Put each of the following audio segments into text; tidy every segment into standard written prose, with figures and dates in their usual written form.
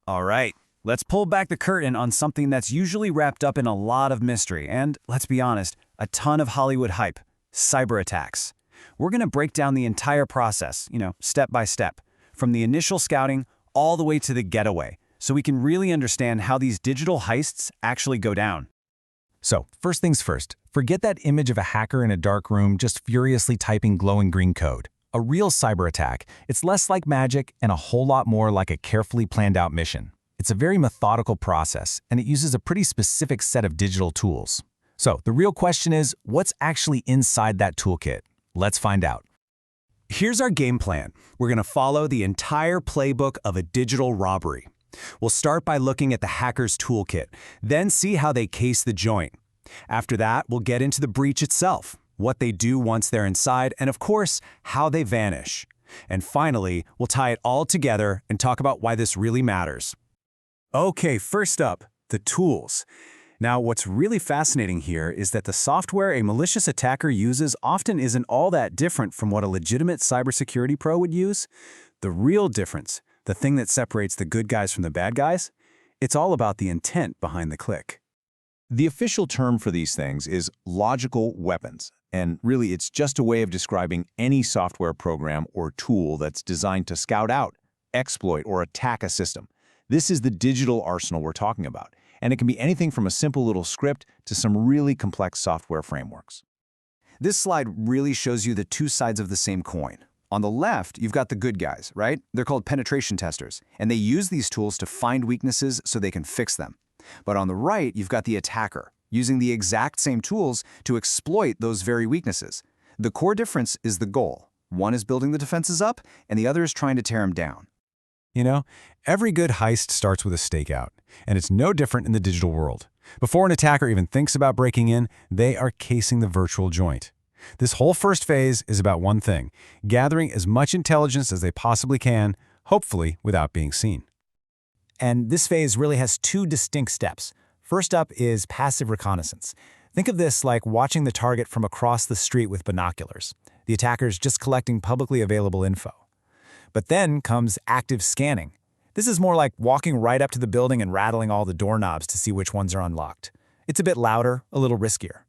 All right, let's pull back the curtain on something that's usually wrapped up in a lot of mystery and, let's be honest, a ton of Hollywood hype: cyber attacks. We're going to break down the entire process, step by step, from the initial scouting all the way to the getaway, so we can really understand how these digital heists actually go down. So, first things first, forget that image of a hacker in a dark room just furiously typing glowing green code. A real cyber attack, it's less like magic and a whole lot more like a carefully planned out mission. It's a very methodical process, and it uses a pretty specific set of digital tools. So, the real question is, what's actually inside that toolkit? Let's find out. Here's our game plan. We're going to follow the entire playbook of a digital robbery. We'll start by looking at the hacker's toolkit, then see how they case the joint. After that, we'll get into the breach itself, what they do once they're inside, and of course, how they vanish. And finally, we'll tie it all together and talk about why this really matters. Okay, first up, the tools. Now, what's really fascinating here is that the software a malicious attacker uses often isn't all that different from what a legitimate cybersecurity pro would use. The real difference, the thing that separates the good guys from the bad guys, it's all about the intent behind the click. The official term for these things is logical weapons, and really it's just a way of describing any software program or tool that's designed to scout out, exploit, or attack a system. This is the digital arsenal we're talking about, and it can be anything from a simple little script to some really complex software frameworks. This slide really shows you the two sides of the same coin. On the left, you've got the good guys, right? They're called penetration testers, and they use these tools to find weaknesses so they can fix them. But on the right, you've got the attacker, using the exact same tools to exploit those very weaknesses. The core difference is the goal. One is building the defenses up, and the other is trying to tear them down. Every good heist starts with a stakeout, and it's no different in the digital world. Before an attacker even thinks about breaking in, they are casing the virtual joint. This whole first phase is about one thing: gathering as much intelligence as they possibly can, hopefully without being seen. And this phase really has two distinct steps. First up is passive reconnaissance. Think of this like watching the target from across the street with binoculars. The attacker's just collecting publicly available info. But then comes active scanning. This is more like walking right up to the building and rattling all the doorknobs to see which ones are unlocked. It's a bit louder, a little riskier.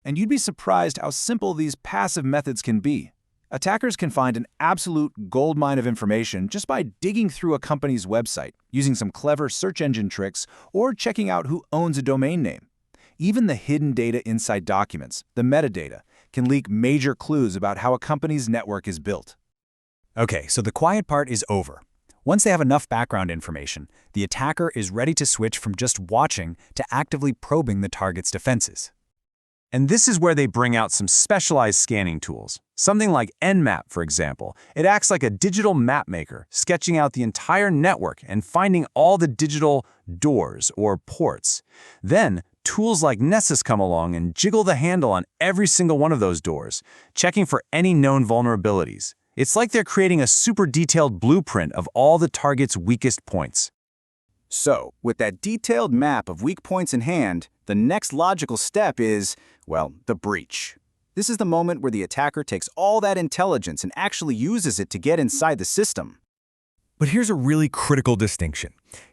And you'd be surprised how simple these passive methods can be. Attackers can find an absolute goldmine of information just by digging through a company's website, using some clever search engine tricks, or checking out who owns a domain name. Even the hidden data inside documents, the metadata, can leak major clues about how a company's network is built. Okay, so the quiet part is over. Once they have enough background information, the attacker is ready to switch from just watching to actively probing the target's defenses. And this is where they bring out some specialized scanning tools. Something like Nmap, for example. It acts like a digital map maker, sketching out the entire network and finding all the digital doors or ports. Then, tools like Nessus come along and jiggle the handle on every single one of those doors, checking for any known vulnerabilities. It's like they're creating a super detailed blueprint of all the target's weakest points. So, with that detailed map of weak points in hand, the next logical step is, well, the breach. This is the moment where the attacker takes all that intelligence and actually uses it to get inside the system. But here's a really critical distinction.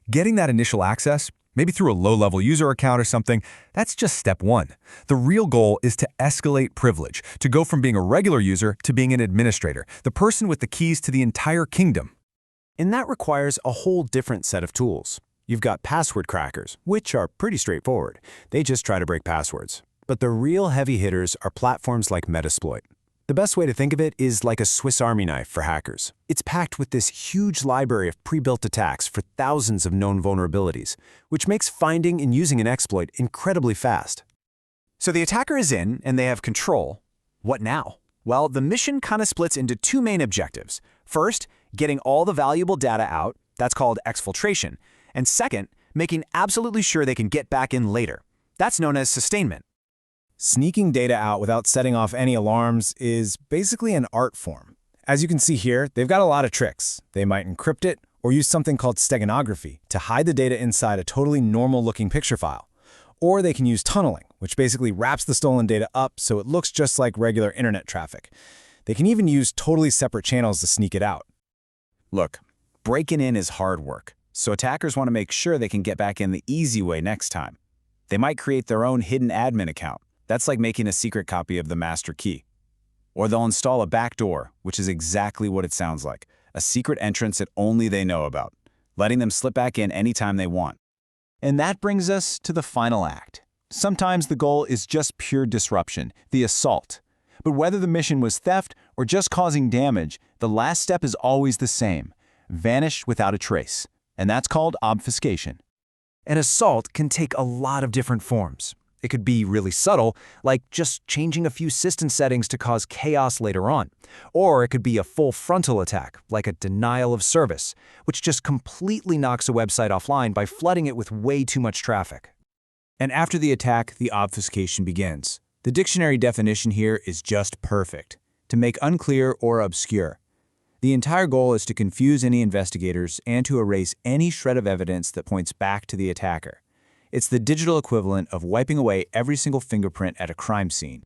Getting that initial access, maybe through a low-level user account or something, that's just step one. The real goal is to escalate privilege, to go from being a regular user to being an administrator, the person with the keys to the entire kingdom. And that requires a whole different set of tools. You've got password crackers, which are pretty straightforward. They just try to break passwords. But the real heavy hitters are platforms like Metasploit. The best way to think of it is like a Swiss Army knife for hackers. It's packed with this huge library of pre-built attacks for thousands of known vulnerabilities, which makes finding and using an exploit incredibly fast. So the attacker is in, and they have control. What now? Well, the mission kind of splits into two main objectives. First, getting all the valuable data out. That's called exfiltration. And second, making absolutely sure they can get back in later. That's known as sustainment. Sneaking data out without setting off any alarms is basically an art form. As you can see here, they've got a lot of tricks. They might encrypt it or use something called steganography to hide the data inside a totally normal-looking picture file. Or they can use tunneling, which basically wraps the stolen data up so it looks just like regular internet traffic. They can even use totally separate channels to sneak it out. Look, breaking in is hard work. so attackers want to make sure they can get back in the easy way next time. They might create their own hidden admin account. That's like making a secret copy of the master key. Or they'll install a backdoor, which is exactly what it sounds like, a secret entrance that only they know about, letting them slip back in anytime they want. And that brings us to the final act. Sometimes the goal is just pure disruption, the assault. But whether the mission was theft or just causing damage, the last step is always the same: vanish without a trace. And that's called obfuscation. An assault can take a lot of different forms. It could be really subtle, like just changing a few system settings to cause chaos later on. Or it could be a full frontal attack, like a denial of service, which just completely knocks a website offline by flooding it with way too much traffic. And after the attack, the obfuscation begins. The dictionary definition here is just perfect: to make unclear or obscure. The entire goal is to confuse any investigators and to erase any shred of evidence that points back to the attacker. It's the digital equivalent of wiping away every single fingerprint at a crime scene.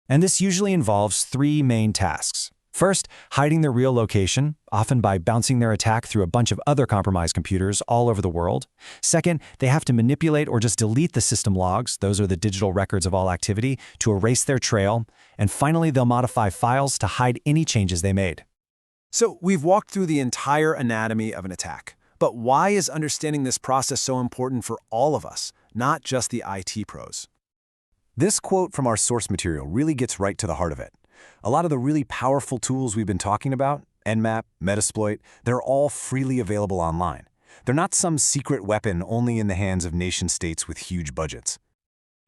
And this usually involves three main tasks. First, hiding their real location, often by bouncing their attack through a bunch of other compromised computers all over the world. Second, they have to manipulate or just delete the system logs, those are the digital records of all activity, to erase their trail. And finally, they'll modify files to hide any changes they made. So we've walked through the entire anatomy of an attack. But why is understanding this process so important for all of us, not just the IT pros? This quote from our source material really gets right to the heart of it. A lot of the really powerful tools we've been talking about, Nmap, Metasploit, they're all freely available online. They're not some secret weapon only in the hands of nation-states with huge budgets.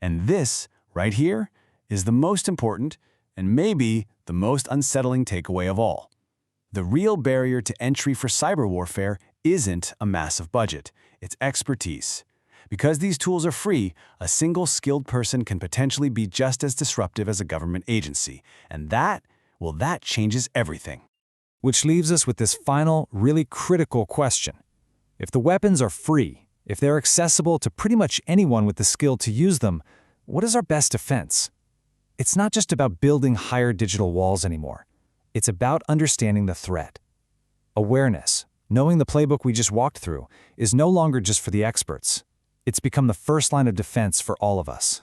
And this, right here, is the most important and maybe the most unsettling takeaway of all. The real barrier to entry for cyber warfare isn't a massive budget, it's expertise. Because these tools are free, a single skilled person can potentially be just as disruptive as a government agency. And that changes everything. Which leaves us with this final, really critical question. If the weapons are free, if they're accessible to pretty much anyone with the skill to use them, what is our best defense? It's not just about building higher digital walls anymore. It's about understanding the threat. Awareness, knowing the playbook we just walked through, is no longer just for the experts. It's become the first line of defense for all of us.